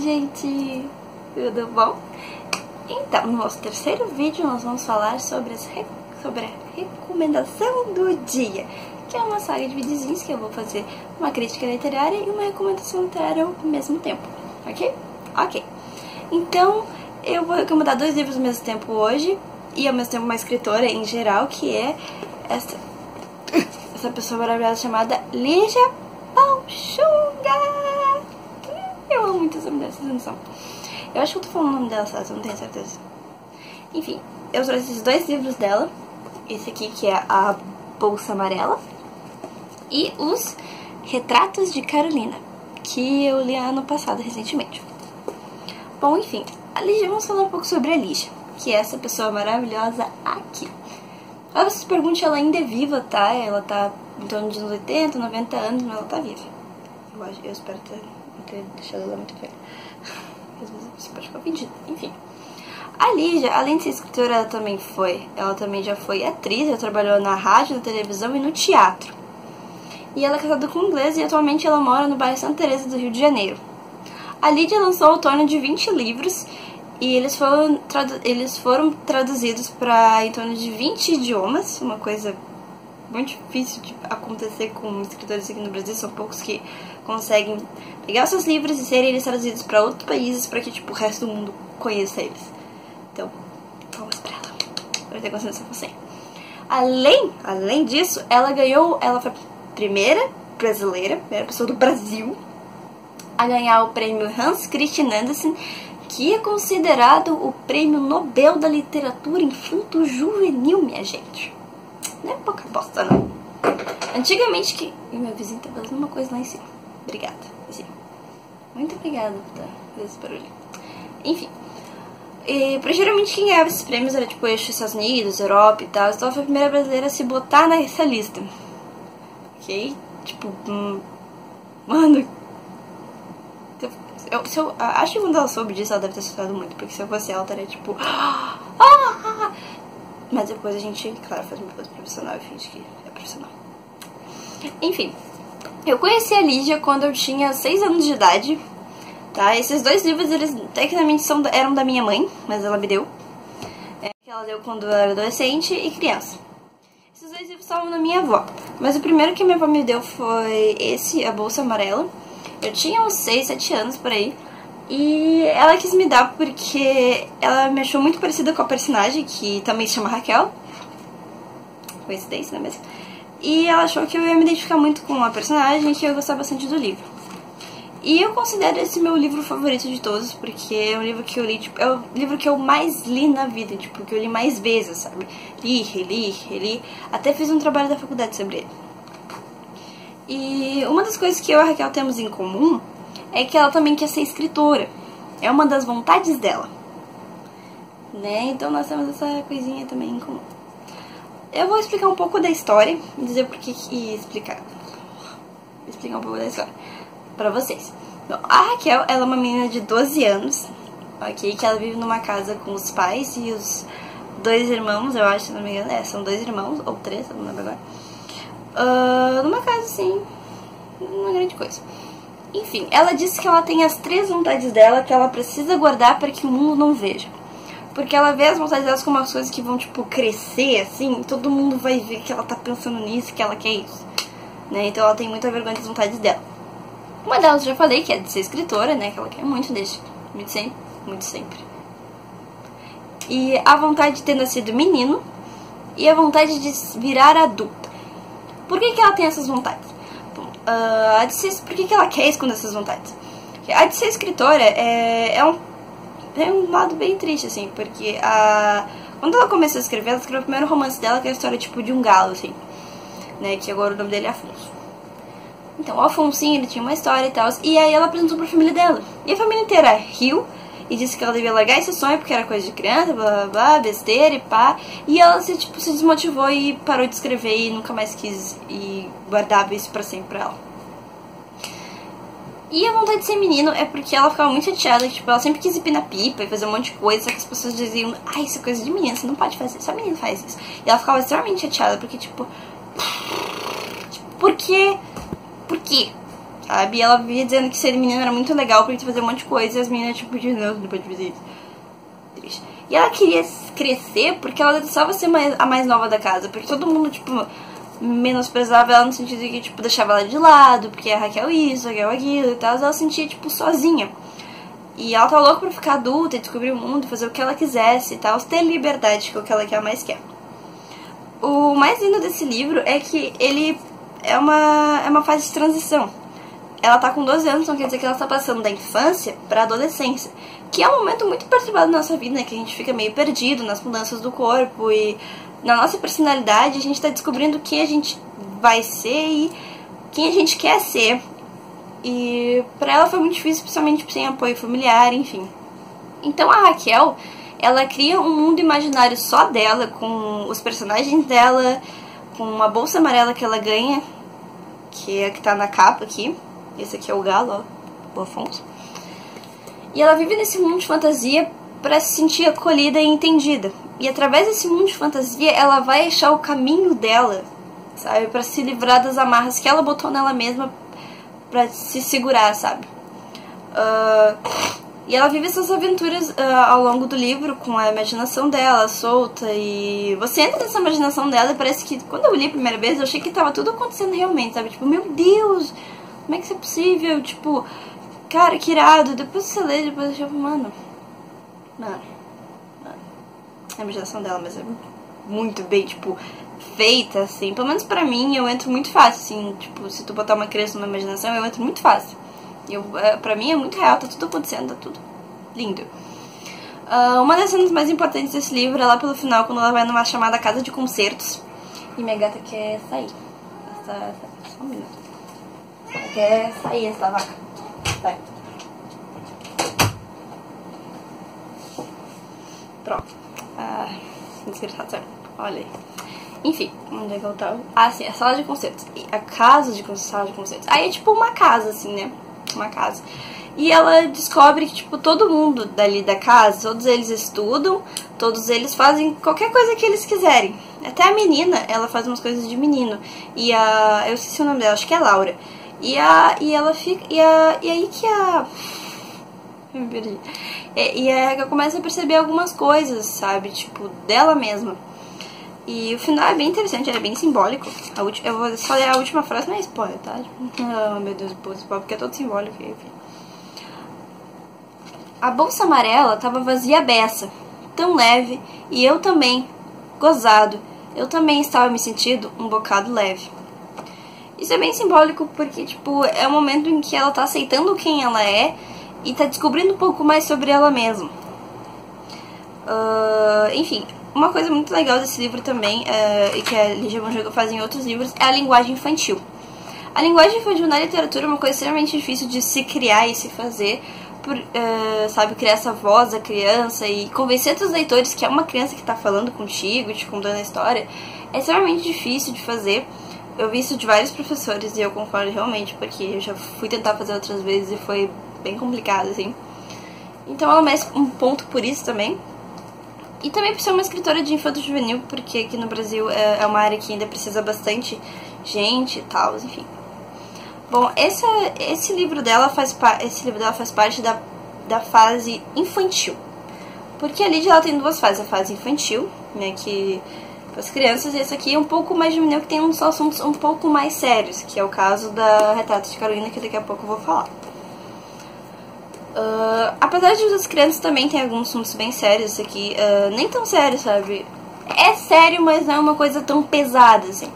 gente! Tudo bom? Então, no nosso terceiro vídeo nós vamos falar sobre a recomendação do dia, que é uma saga de videozinhos que eu vou fazer uma crítica literária e uma recomendação literária ao mesmo tempo, ok? Ok. Então, eu vou recomendar dois livros ao mesmo tempo hoje, e ao mesmo tempo uma escritora em geral, que é essa pessoa maravilhosa chamada Lígia Palchunga. Eu amo muito essa mulher, vocês não são. Eu acho que eu tô falando o nome dela, sabe? Eu não tenho certeza. Enfim, eu trouxe esses dois livros dela. Esse aqui, que é A Bolsa Amarela, e Os Retratos de Carolina, que eu li ano passado, recentemente. Bom, enfim, a Lígia, vamos falar um pouco sobre a Lígia, que é essa pessoa maravilhosa aqui. Ela, vocês perguntam, ela ainda é viva, tá? Ela tá em torno de uns 80, 90 anos, mas ela tá viva. Eu espero não ter deixado ela muito velha. Às vezes você pode ficar ofendida. Enfim. A Lígia, além de ser escritora, ela também já foi atriz, ela trabalhou na rádio, na televisão e no teatro. E ela é casada com um inglês e atualmente ela mora no bairro Santa Teresa do Rio de Janeiro. A Lígia lançou ao torno de 20 livros e eles foram traduzidos para em torno de 20 idiomas, uma coisa muito difícil de acontecer com escritores aqui no Brasil. São poucos que conseguem pegar seus livros e serem eles traduzidos para outros países para que tipo, o resto do mundo conheça eles. Então, vamos pra ela. Vai ter consciência com você. Além disso, ela foi a primeira brasileira, primeira pessoa do Brasil a ganhar o prêmio Hans Christian Andersen, que é considerado o prêmio Nobel da Literatura Infanto-Juvenil, minha gente. Não é pouca bosta, não. Antigamente que... E meu vizinho tá fazendo uma coisa lá em cima. Obrigada, vizinho. Muito obrigada por esse barulho. Enfim. Geralmente quem ganhava esses prêmios era tipo eixo Estados Unidos, Europa e tal. Então ela foi a primeira brasileira a se botar nessa lista. Ok? Tipo, mano. Eu acho que quando ela soube disso, ela deve ter assustado muito. Porque se eu fosse ela, eu estaria tipo. Mas depois a gente, claro, faz uma coisa profissional e finge que é profissional. Enfim, eu conheci a Lígia quando eu tinha 6 anos de idade. Tá? Esses dois livros, eles tecnicamente eram da minha mãe, mas ela me deu. Que ela deu quando eu era adolescente e criança. Esses dois livros estavam na minha avó. Mas o primeiro que minha avó me deu foi esse, A Bolsa Amarela. Eu tinha uns 6, 7 anos por aí. E ela quis me dar porque ela me achou muito parecida com a personagem, que também se chama Raquel. Coincidência, não é mesmo? E ela achou que eu ia me identificar muito com a personagem e que eu ia gostar bastante do livro. E eu considero esse meu livro favorito de todos, porque é um livro que eu li, tipo, é o livro que eu mais li na vida, tipo, que eu li mais vezes, sabe? Li, reli, até fiz um trabalho da faculdade sobre ele. E uma das coisas que eu e a Raquel temos em comum é que ela também quer ser escritora. É uma das vontades dela. Né? Então nós temos essa coisinha também em comum. Eu vou explicar um pouco da história e dizer por que explicar um pouco da história pra vocês. Bom, a Raquel, ela é uma menina de 12 anos, ok? Que ela vive numa casa com os pais e os 2 irmãos, eu acho, se não me engano. São 2 irmãos, ou 3, eu não lembro agora. Numa casa, assim, uma grande coisa. Enfim, ela disse que ela tem as 3 vontades dela que ela precisa guardar para que o mundo não veja. Porque ela vê as vontades delas como as coisas que vão, tipo, crescer, assim, e todo mundo vai ver que ela tá pensando nisso, que ela quer isso. Né? Então ela tem muita vergonha das vontades dela. Uma delas eu já falei, que é de ser escritora, né? Que ela quer muito desde muito sempre. E a vontade de ter nascido menino e a vontade de virar adulta. Por que ela tem essas vontades? Bom, por que ela quer esconder essas vontades? A de ser escritora tem um lado bem triste, assim, porque quando ela começou a escrever, ela escreveu o primeiro romance dela, que é a história tipo de um galo, assim, né? Que agora o nome dele é Afonso. Então, o Afonsinho, ele tinha uma história e tal, e aí ela apresentou pra família dela. E a família inteira riu e disse que ela devia largar esse sonho porque era coisa de criança, blá blá blá, besteira e pá. E ela se desmotivou e parou de escrever e nunca mais quis e guardava isso pra sempre pra ela. E a vontade de ser menino é porque ela ficava muito chateada, que tipo, ela sempre quis empinar pipa e fazer um monte de coisa, só que as pessoas diziam, isso é coisa de menina, você não pode fazer, só menino faz isso. E ela ficava extremamente chateada, porque tipo, por quê? Por quê? sabe? E ela vivia dizendo que ser menina era muito legal porque fazer um monte de coisa e as meninas, tipo, de não pode fazer isso. Triste. E ela queria crescer porque ela detestava ser a mais nova da casa, porque todo mundo, tipo, menosprezava ela no sentido de que, tipo, deixava ela de lado, porque a Raquel isso, a Raquel aquilo e tal, ela se sentia, tipo, sozinha. E ela tá louca pra ficar adulta e descobrir o mundo, fazer o que ela quisesse e tal, ter liberdade, que é o que ela mais quer. O mais lindo desse livro é que ele é uma fase de transição. Ela tá com 12 anos, então quer dizer que ela tá passando da infância pra adolescência, que é um momento muito perturbado na nossa vida, né? Que a gente fica meio perdido nas mudanças do corpo e na nossa personalidade a gente tá descobrindo quem a gente vai ser e quem a gente quer ser. E pra ela foi muito difícil, principalmente sem apoio familiar, enfim. Então a Raquel, ela cria um mundo imaginário só dela, com os personagens dela, com uma bolsa amarela que ela ganha, que é a que tá na capa aqui. Esse aqui é o galo, ó, o Afonso. E ela vive nesse mundo de fantasia pra se sentir acolhida e entendida. E através desse mundo de fantasia, ela vai achar o caminho dela, sabe? Pra se livrar das amarras que ela botou nela mesma pra se segurar, sabe? E ela vive essas aventuras ao longo do livro com a imaginação dela solta. E você entra nessa imaginação dela e parece que, quando eu li a primeira vez, eu achei que tava tudo acontecendo realmente, sabe? Tipo, meu Deus, como é que isso é possível? Tipo, cara, que irado. Depois você lê, depois eu chamo, mano. A imaginação dela, mas é muito bem, tipo, feita, assim. Pelo menos pra mim, eu entro muito fácil, assim. Tipo, se tu botar uma criança numa imaginação, eu entro muito fácil. Pra mim é muito real, tá tudo acontecendo, tá tudo lindo. Uma das cenas mais importantes desse livro é lá pelo final, quando ela vai numa chamada casa de concertos. E minha gata quer sair. Só um minuto. Ela quer sair, essa vaca. Vai. Pronto. Desgraçado, sério. Olha aí. Enfim, onde é que eu tava? Ah, sim, a sala de concertos. A casa de sala de concertos. Aí é tipo uma casa, assim, né? Uma casa. E ela descobre que, tipo, todo mundo dali da casa, todos eles estudam, todos eles fazem qualquer coisa que eles quiserem. Até a menina, ela faz umas coisas de menino. E eu esqueci o nome dela, acho que é Laura. E ela fica... E aí que eu me perdi. E a Raquel começa a perceber algumas coisas, sabe? Tipo, dela mesma. E o final é bem interessante, ele é bem simbólico. Eu vou só ler a última frase, não é spoiler, tá? Oh, meu Deus, porque é todo simbólico, enfim. A bolsa amarela tava vazia beça, tão leve, e eu também, gozado, eu também estava me sentindo um bocado leve. Isso é bem simbólico porque, tipo, é o momento em que ela tá aceitando quem ela é e tá descobrindo um pouco mais sobre ela mesma. Enfim, uma coisa muito legal desse livro também, e que a Lígia Monjogo faz em outros livros, é a linguagem infantil. A linguagem infantil na literatura é uma coisa extremamente difícil de se criar e se fazer, sabe, criar essa voz da criança e convencer outros leitores que é uma criança que tá falando contigo, te contando a história, é extremamente difícil de fazer. Eu vi isso de vários professores e eu concordo realmente, porque eu já fui tentar fazer outras vezes e foi bem complicado, assim. Então ela merece um ponto por isso também. E também por ser uma escritora de infanto-juvenil, porque aqui no Brasil é uma área que ainda precisa bastante gente e tal, enfim. Bom, esse livro dela faz parte da fase infantil. Porque a Lídia ela tem duas fases, a fase infantil, né, que para as crianças, e esse aqui é um pouco mais juvenil, que tem uns assuntos um pouco mais sérios, que é o caso da Retrato de Carolina, que daqui a pouco eu vou falar. Apesar de as crianças também tem alguns assuntos bem sérios, esse aqui nem tão sério, sabe? É sério, mas não é uma coisa tão pesada, assim.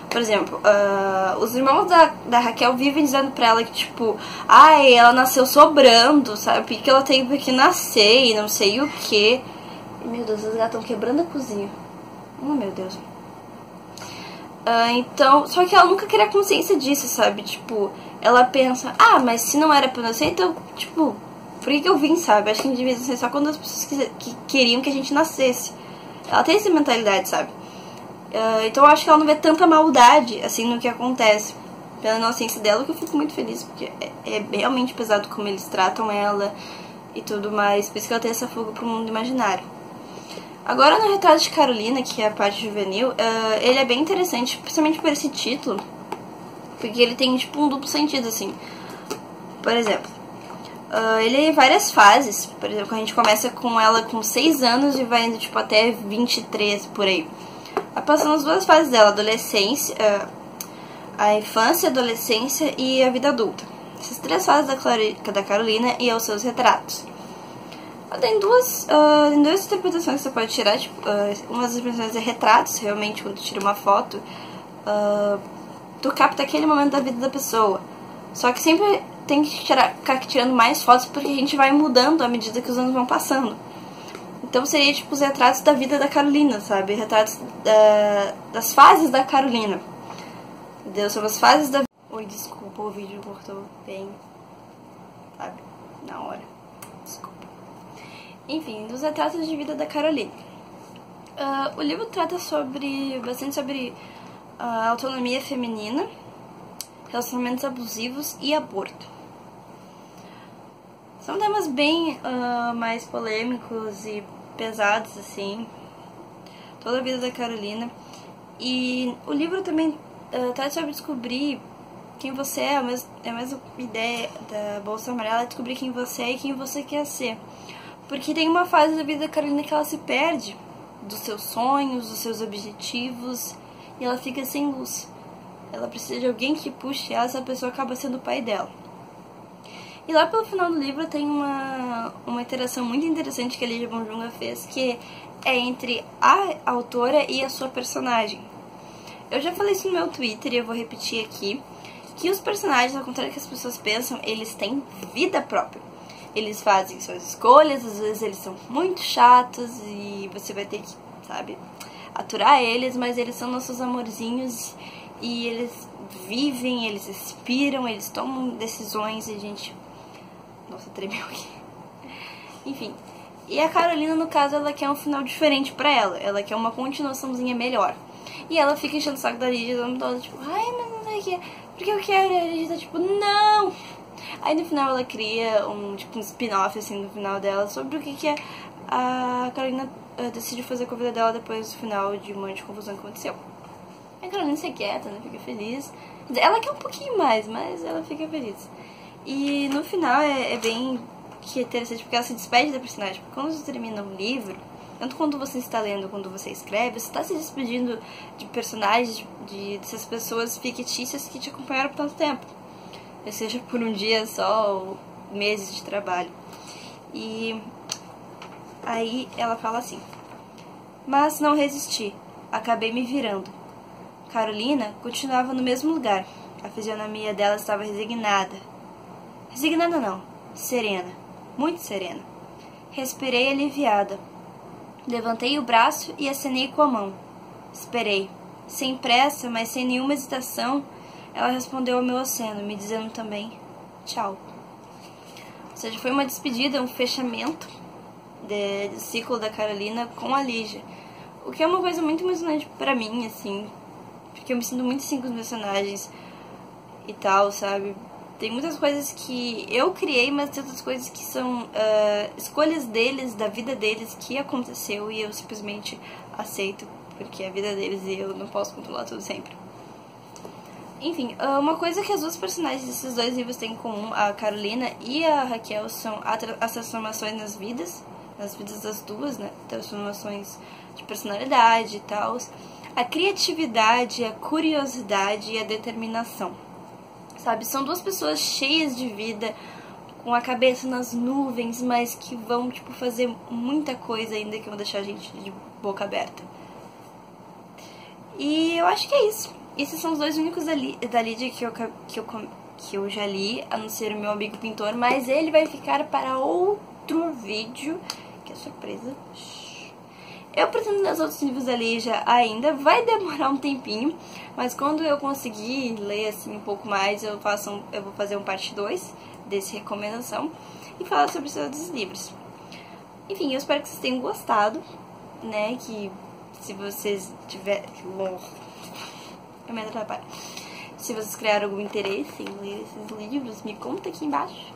Por exemplo, os irmãos da Raquel vivem dizendo pra ela que, tipo, ai, ela nasceu sobrando, sabe? Que ela teve que nascer e não sei o que. Meu Deus, os gatos estão quebrando a cozinha. Oh, meu Deus. Então, só que ela nunca queria consciência disso, sabe? Tipo, ela pensa, mas se não era pra nascer, então, tipo, por que eu vim, sabe? Acho que a gente devia nascer só quando as pessoas que queriam que a gente nascesse. Ela tem essa mentalidade, sabe? Então eu acho que ela não vê tanta maldade, assim, no que acontece. Pela inocência dela, que eu fico muito feliz, porque é realmente pesado como eles tratam ela e tudo mais. Por isso que ela tem essa fuga pro mundo imaginário. Agora, no Retrato de Carolina, que é a parte juvenil, ele é bem interessante, principalmente por esse título, Porque ele tem, tipo, um duplo sentido, assim. Por exemplo, ele tem várias fases. Por exemplo, a gente começa com ela com 6 anos e vai indo, tipo, até 23, por aí. Vai passando as duas fases dela, adolescência, a infância, a adolescência e a vida adulta. Essas 3 fases da Carolina e aos seus retratos. Tem duas interpretações que você pode tirar. Tipo, uma das interpretações é retratos. Realmente, quando tu tira uma foto, tu capta aquele momento da vida da pessoa. Só que sempre tem que ficar tirando mais fotos, porque a gente vai mudando à medida que os anos vão passando. Então seria tipo os retratos da vida da Carolina, sabe? Retratos das fases da Carolina. Entendeu? Sobre as fases da... Oi, desculpa, o vídeo cortou bem, sabe? Na hora. Desculpa. Enfim, dos retratos de vida da Carolina. O livro trata bastante sobre autonomia feminina, relacionamentos abusivos e aborto. São temas bem mais polêmicos e pesados, assim. Toda a vida da Carolina. E o livro também trata sobre descobrir quem você é. A mesma ideia da Bolsa Amarela é descobrir quem você é e quem você quer ser. Porque tem uma fase da vida da Carolina que ela se perde dos seus sonhos, dos seus objetivos, e ela fica sem luz. Ela precisa de alguém que puxe ela, essa pessoa acaba sendo o pai dela. E lá pelo final do livro tem uma interação muito interessante que a Lídia Bonjunga fez, que é entre a autora e a sua personagem. Eu já falei isso no meu Twitter e eu vou repetir aqui, que os personagens, ao contrário do que as pessoas pensam, eles têm vida própria. Eles fazem suas escolhas, às vezes eles são muito chatos e você vai ter que, sabe, aturar eles, mas eles são nossos amorzinhos e eles vivem, eles respiram, eles tomam decisões e a gente... Nossa, tremeu aqui. Enfim, e a Carolina, no caso, ela quer um final diferente pra ela. Ela quer uma continuaçãozinha melhor. E ela fica enchendo o saco da Lídia, toda tipo, ai, mas não sei o que, porque eu quero. E a Lídia tá tipo, não! Aí no final ela cria um spin-off, assim, no final dela, sobre o que a Carolina decidiu fazer com a vida dela depois do final de um monte de confusão que aconteceu. A Carolina se quieta, né, fica feliz. Ela quer um pouquinho mais, mas ela fica feliz. E no final é bem interessante, porque ela se despede da personagem. Porque quando você termina um livro, tanto quando você está lendo quando você escreve, você está se despedindo de personagens, dessas pessoas fictícias que te acompanharam por tanto tempo. Seja por um dia só ou meses de trabalho. E aí ela fala assim: mas não resisti, acabei me virando. Carolina continuava no mesmo lugar. A fisionomia dela estava resignada. Resignada não, serena, muito serena. Respirei aliviada. Levantei o braço e acenei com a mão. Esperei. Sem pressa, mas sem nenhuma hesitação, ela respondeu ao meu aceno, me dizendo também tchau. Ou seja, foi uma despedida, um fechamento do ciclo da Carolina com a Lígia. O que é uma coisa muito emocionante pra mim, assim, porque eu me sinto muito assim com os personagens e tal, sabe? Tem muitas coisas que eu criei, mas tem outras coisas que são escolhas deles, da vida deles, que aconteceu e eu simplesmente aceito, porque é a vida deles e eu não posso controlar tudo sempre. Enfim, uma coisa que as duas personagens desses dois livros têm em comum, a Carolina e a Raquel, são as transformações nas vidas das duas, né? Transformações de personalidade e tal. A criatividade, a curiosidade e a determinação. Sabe, são duas pessoas cheias de vida, com a cabeça nas nuvens, mas que vão, tipo, fazer muita coisa ainda, que vão deixar a gente de boca aberta. E eu acho que é isso. Esses são os dois únicos da Lídia que eu já li, a não ser o meu amigo pintor, mas ele vai ficar para outro vídeo, que é surpresa. Eu pretendo ler os outros livros da Lígia ainda, vai demorar um tempinho, mas quando eu conseguir ler assim um pouco mais, eu vou fazer um parte 2 desse recomendação e falar sobre os outros livros. Enfim, eu espero que vocês tenham gostado, né, que se vocês tiverem... Eu me atrapalho. Se vocês criaram algum interesse em ler esses livros, me conta aqui embaixo.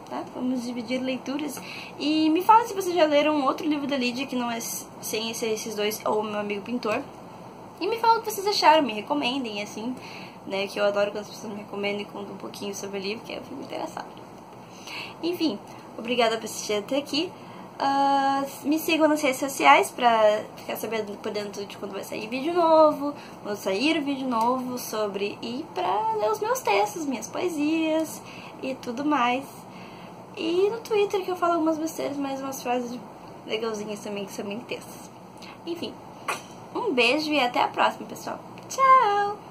Tá? Vamos dividir leituras. E me fala se vocês já leram outro livro da Lídia que não é sem esses dois, ou Meu Amigo Pintor. E me falam o que vocês acharam, me recomendem, assim, né? Que eu adoro quando as pessoas me recomendam e contam um pouquinho sobre o livro, que eu fico interessada. Enfim, obrigada por assistir até aqui. Me sigam nas redes sociais pra ficar sabendo por dentro de quando vai sair vídeo novo, quando sair vídeo novo sobre, e pra ler os meus textos, minhas poesias e tudo mais. E no Twitter, que eu falo algumas besteiras, mas umas frases legalzinhas também que são bem textos. Enfim, um beijo e até a próxima, pessoal. Tchau!